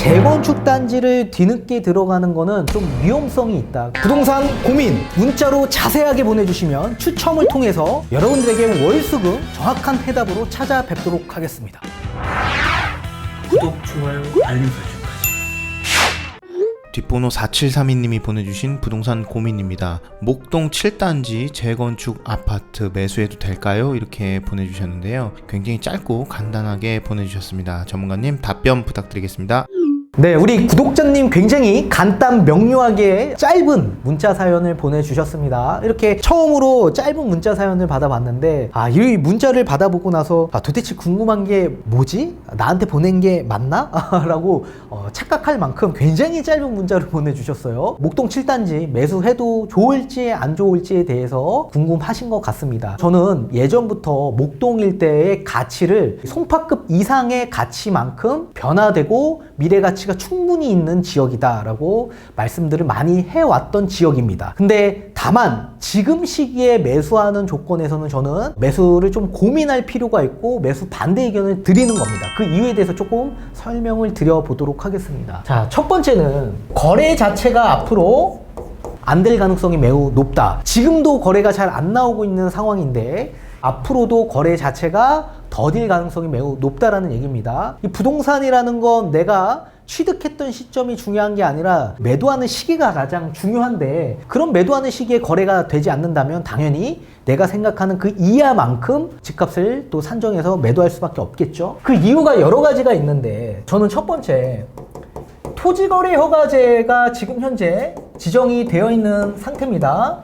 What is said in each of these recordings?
재건축 단지를 뒤늦게 들어가는 거는 좀 위험성이 있다. 부동산 고민 문자로 자세하게 보내주시면 추첨을 통해서 여러분들에게 월수금 정확한 해답으로 찾아뵙도록 하겠습니다. 구독, 좋아요, 알림 설정까지. 뒷번호 4732님이 보내주신 부동산 고민입니다. 목동 7단지 재건축 아파트 매수해도 될까요? 이렇게 보내주셨는데요. 굉장히 짧고 간단하게 보내주셨습니다. 전문가님 답변 부탁드리겠습니다. 네, 우리 구독자님 굉장히 간단 명료하게 짧은 문자 사연을 보내주셨습니다. 이렇게 처음으로 짧은 문자 사연을 받아봤는데 이 문자를 받아보고 나서 도대체 궁금한 게 뭐지? 나한테 보낸 게 맞나? 라고 착각할 만큼 굉장히 짧은 문자를 보내주셨어요. 목동 7단지 매수해도 좋을지 안 좋을지에 대해서 궁금하신 것 같습니다. 저는 예전부터 목동 일대의 가치를 송파급 이상의 가치만큼 변화되고 미래 가치가 충분히 있는 지역이다 라고 말씀들을 많이 해왔던 지역입니다. 근데 다만 지금 시기에 매수하는 조건에서는 저는 매수를 좀 고민할 필요가 있고 매수 반대 의견을 드리는 겁니다. 그 이유에 대해서 조금 설명을 드려보도록 하겠습니다. 자, 첫 번째는 거래 자체가 앞으로 안 될 가능성이 매우 높다. 지금도 거래가 잘 안 나오고 있는 상황인데 앞으로도 거래 자체가 더딜 가능성이 매우 높다라는 얘기입니다. 이 부동산이라는 건 내가 취득했던 시점이 중요한 게 아니라 매도하는 시기가 가장 중요한데 그런 매도하는 시기에 거래가 되지 않는다면 당연히 내가 생각하는 그 이하만큼 집값을 또 산정해서 매도할 수밖에 없겠죠. 그 이유가 여러 가지가 있는데 저는 첫 번째 토지거래 허가제가 지금 현재 지정이 되어 있는 상태입니다.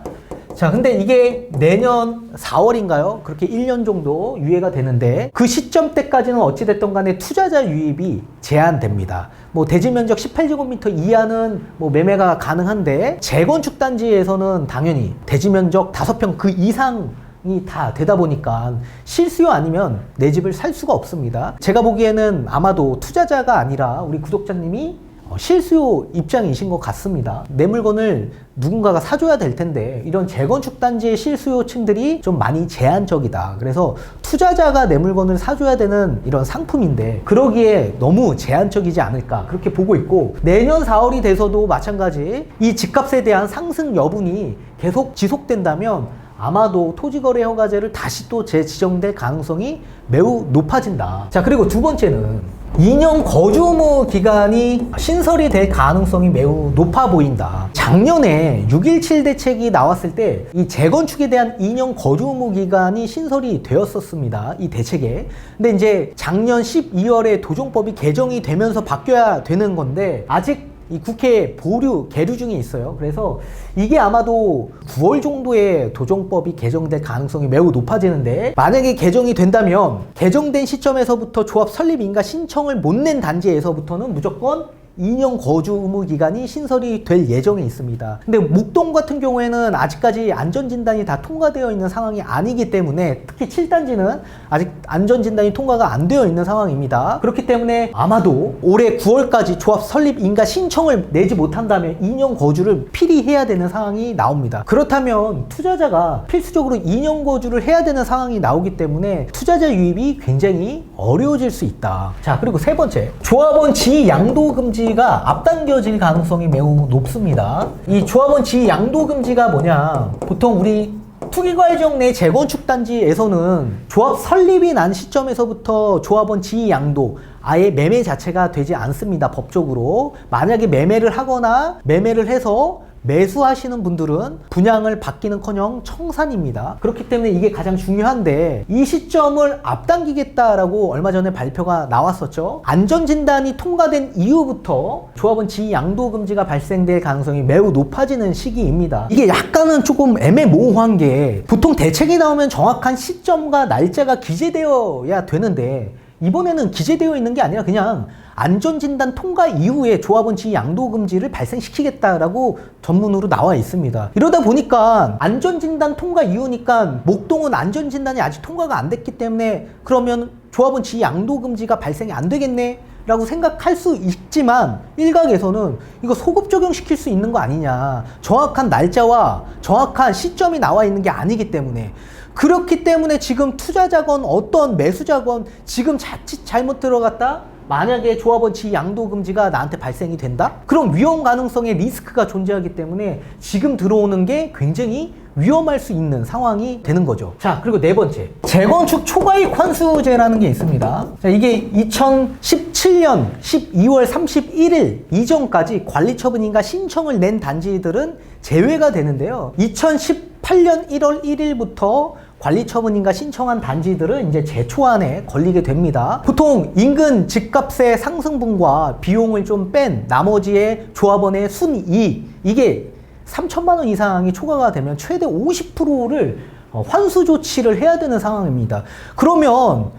자, 근데 이게 내년 4월인가요? 그렇게 1년 정도 유예가 되는데 그 시점 때까지는 어찌됐든 간에 투자자 유입이 제한됩니다. 대지 면적 18제곱미터 이하는 매매가 가능한데 재건축 단지에서는 당연히 대지 면적 5평 그 이상이 다 되다 보니까 실수요 아니면 내 집을 살 수가 없습니다. 제가 보기에는 아마도 투자자가 아니라 우리 구독자님이 실수요 입장이신 것 같습니다. 내 물건을 누군가가 사줘야 될 텐데 이런 재건축 단지의 실수요층들이 좀 많이 제한적이다. 그래서 투자자가 내 물건을 사줘야 되는 이런 상품인데 그러기에 너무 제한적이지 않을까 그렇게 보고 있고 내년 4월이 돼서도 마찬가지 이 집값에 대한 상승 여분이 계속 지속된다면 아마도 토지거래 허가제를 다시 또 재지정될 가능성이 매우 높아진다. 자, 그리고 두 번째는 2년 거주 의무 기간이 신설이 될 가능성이 매우 높아 보인다. 작년에 6.17 대책이 나왔을 때 이 재건축에 대한 2년 거주 의무 기간이 신설이 되었었습니다. 이 대책에. 근데 이제 작년 12월에 도정법이 개정이 되면서 바뀌어야 되는 건데 아직 이 국회 보류, 계류 중에 있어요. 그래서 이게 아마도 9월 정도에 도정법이 개정될 가능성이 매우 높아지는데 만약에 개정이 된다면 개정된 시점에서부터 조합 설립 인가 신청을 못 낸 단지에서부터는 무조건 2년 거주 의무 기간이 신설이 될 예정에 있습니다. 근데 목동 같은 경우에는 아직까지 안전진단이 다 통과되어 있는 상황이 아니기 때문에 특히 7단지는 아직 안전진단이 통과가 안 되어 있는 상황입니다. 그렇기 때문에 아마도 올해 9월까지 조합 설립 인가 신청을 내지 못한다면 2년 거주를 필히 해야 되는 상황이 나옵니다. 그렇다면 투자자가 필수적으로 2년 거주를 해야 되는 상황이 나오기 때문에 투자자 유입이 굉장히 어려워질 수 있다. 자, 그리고 세 번째, 조합원 지위 양도 금지가 앞당겨질 가능성이 매우 높습니다. 이 조합원 지위 양도 금지가 뭐냐, 보통 우리 투기과열 내 재건축 단지에서는 조합 설립이 난 시점에서부터 조합원 지위 양도 아예 매매 자체가 되지 않습니다. 법적으로. 만약에 매매를 하거나 매매를 해서 매수하시는 분들은 분양을 받기는커녕 청산입니다. 그렇기 때문에 이게 가장 중요한데 이 시점을 앞당기겠다라고 얼마 전에 발표가 나왔었죠. 안전진단이 통과된 이후부터 조합원 지위 양도 금지가 발생될 가능성이 매우 높아지는 시기입니다. 이게 약간은 조금 애매모호한 게 보통 대책이 나오면 정확한 시점과 날짜가 기재되어야 되는데 이번에는 기재되어 있는 게 아니라 그냥 안전진단 통과 이후에 조합원 지위 양도 금지를 발생시키겠다라고 전문으로 나와 있습니다. 이러다 보니까 안전진단 통과 이후니까 목동은 안전진단이 아직 통과가 안 됐기 때문에 그러면 조합원 지위 양도 금지가 발생이 안 되겠네 라고 생각할 수 있지만 일각에서는 이거 소급 적용시킬 수 있는 거 아니냐, 정확한 날짜와 정확한 시점이 나와 있는 게 아니기 때문에, 그렇기 때문에 지금 투자자건 어떤 매수자건 지금 자칫 잘못 들어갔다 만약에 조합원치 양도 금지가 나한테 발생이 된다? 그럼 위험 가능성의 리스크가 존재하기 때문에 지금 들어오는 게 굉장히 위험할 수 있는 상황이 되는 거죠. 자, 그리고 네 번째, 재건축 초과이익 환수제라는 게 있습니다. 자, 이게 2017년 12월 31일 이전까지 관리처분인가 신청을 낸 단지들은 제외가 되는데요. 2018년 1월 1일부터 관리처분인가 신청한 단지들은 이제 제초안에 걸리게 됩니다. 보통 인근 집값의 상승분과 비용을 좀 뺀 나머지의 조합원의 순이익, 이게 3천만 원 이상이 초과가 되면 최대 50%를 환수 조치를 해야 되는 상황입니다. 그러면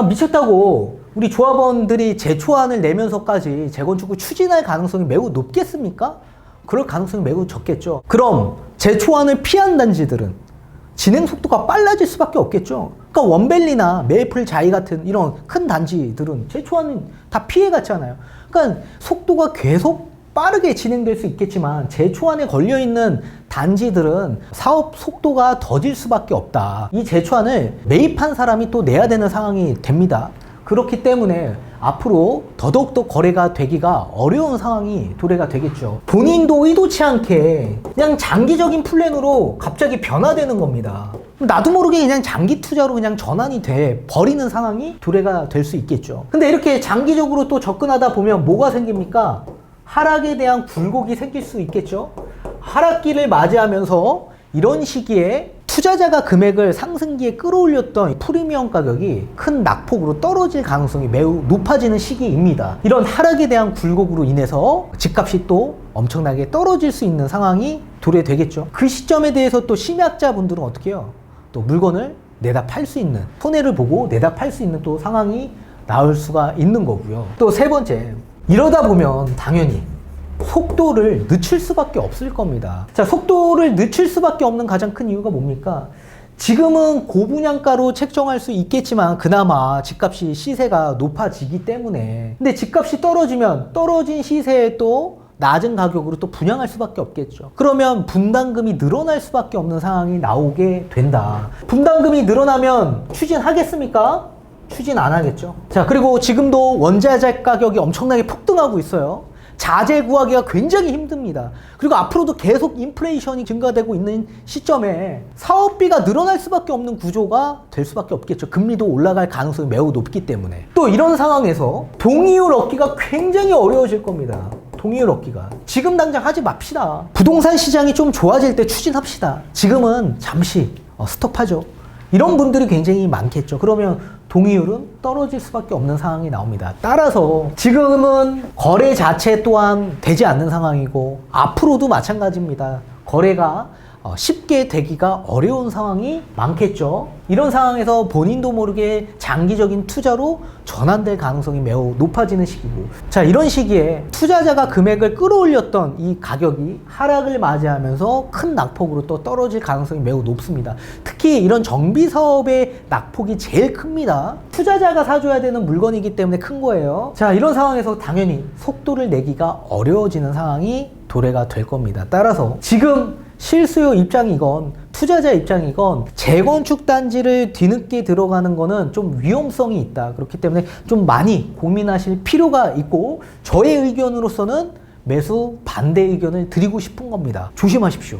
미쳤다고 우리 조합원들이 제초안을 내면서까지 재건축을 추진할 가능성이 매우 높겠습니까? 그럴 가능성이 매우 적겠죠. 그럼 제초안을 피한 단지들은 진행 속도가 빨라질 수밖에 없겠죠. 그러니까 원밸리나 메이플 자이 같은 이런 큰 단지들은 제초안은 다 피해갔잖아요. 그러니까 속도가 계속 빠르게 진행될 수 있겠지만 제초안에 걸려있는 단지들은 사업 속도가 더딜 수밖에 없다. 이 제초안을 매입한 사람이 또 내야 되는 상황이 됩니다. 그렇기 때문에 앞으로 더더욱더 거래가 되기가 어려운 상황이 도래가 되겠죠. 본인도 의도치 않게 그냥 장기적인 플랜으로 갑자기 변화되는 겁니다. 나도 모르게 그냥 장기 투자로 그냥 전환이 돼 버리는 상황이 도래가 될 수 있겠죠. 근데 이렇게 장기적으로 또 접근하다 보면 뭐가 생깁니까? 하락에 대한 굴곡이 생길 수 있겠죠. 하락기를 맞이하면서 이런 시기에 투자자가 금액을 상승기에 끌어올렸던 프리미엄 가격이 큰 낙폭으로 떨어질 가능성이 매우 높아지는 시기입니다. 이런 하락에 대한 굴곡으로 인해서 집값이 또 엄청나게 떨어질 수 있는 상황이 도래되겠죠. 그 시점에 대해서 또 심리학자분들은 어떻게 해요? 또 물건을 내다 팔 수 있는, 손해를 보고 내다 팔 수 있는 또 상황이 나올 수가 있는 거고요. 또 세 번째, 이러다 보면 당연히 속도를 늦출 수밖에 없을 겁니다. 자, 속도를 늦출 수밖에 없는 가장 큰 이유가 뭡니까? 지금은 고분양가로 책정할 수 있겠지만 그나마 집값이 시세가 높아지기 때문에, 근데 집값이 떨어지면 떨어진 시세에 또 낮은 가격으로 또 분양할 수밖에 없겠죠. 그러면 분담금이 늘어날 수밖에 없는 상황이 나오게 된다. 분담금이 늘어나면 추진하겠습니까? 추진 안 하겠죠. 자, 그리고 지금도 원자재 가격이 엄청나게 폭등하고 있어요. 자재 구하기가 굉장히 힘듭니다. 그리고 앞으로도 계속 인플레이션이 증가되고 있는 시점에 사업비가 늘어날 수밖에 없는 구조가 될 수밖에 없겠죠. 금리도 올라갈 가능성이 매우 높기 때문에. 또 이런 상황에서 동의율 얻기가 굉장히 어려워질 겁니다. 동의율 얻기가. 지금 당장 하지 맙시다. 부동산 시장이 좀 좋아질 때 추진합시다. 지금은 잠시 스톱하죠. 이런 분들이 굉장히 많겠죠. 그러면 동의율은 떨어질 수밖에 없는 상황이 나옵니다. 따라서 지금은 거래 자체 또한 되지 않는 상황이고 앞으로도 마찬가지입니다. 거래가 쉽게 되기가 어려운 상황이 많겠죠. 이런 상황에서 본인도 모르게 장기적인 투자로 전환될 가능성이 매우 높아지는 시기고, 자, 이런 시기에 투자자가 금액을 끌어올렸던 이 가격이 하락을 맞이하면서 큰 낙폭으로 또 떨어질 가능성이 매우 높습니다. 특히 이런 정비 사업의 낙폭이 제일 큽니다. 투자자가 사줘야 되는 물건이기 때문에 큰 거예요. 자, 이런 상황에서 당연히 속도를 내기가 어려워지는 상황이 도래가 될 겁니다. 따라서 지금 실수요 입장이건 투자자 입장이건 재건축 단지를 뒤늦게 들어가는 거는 좀 위험성이 있다. 그렇기 때문에 좀 많이 고민하실 필요가 있고, 저의 의견으로서는 매수 반대 의견을 드리고 싶은 겁니다. 조심하십시오.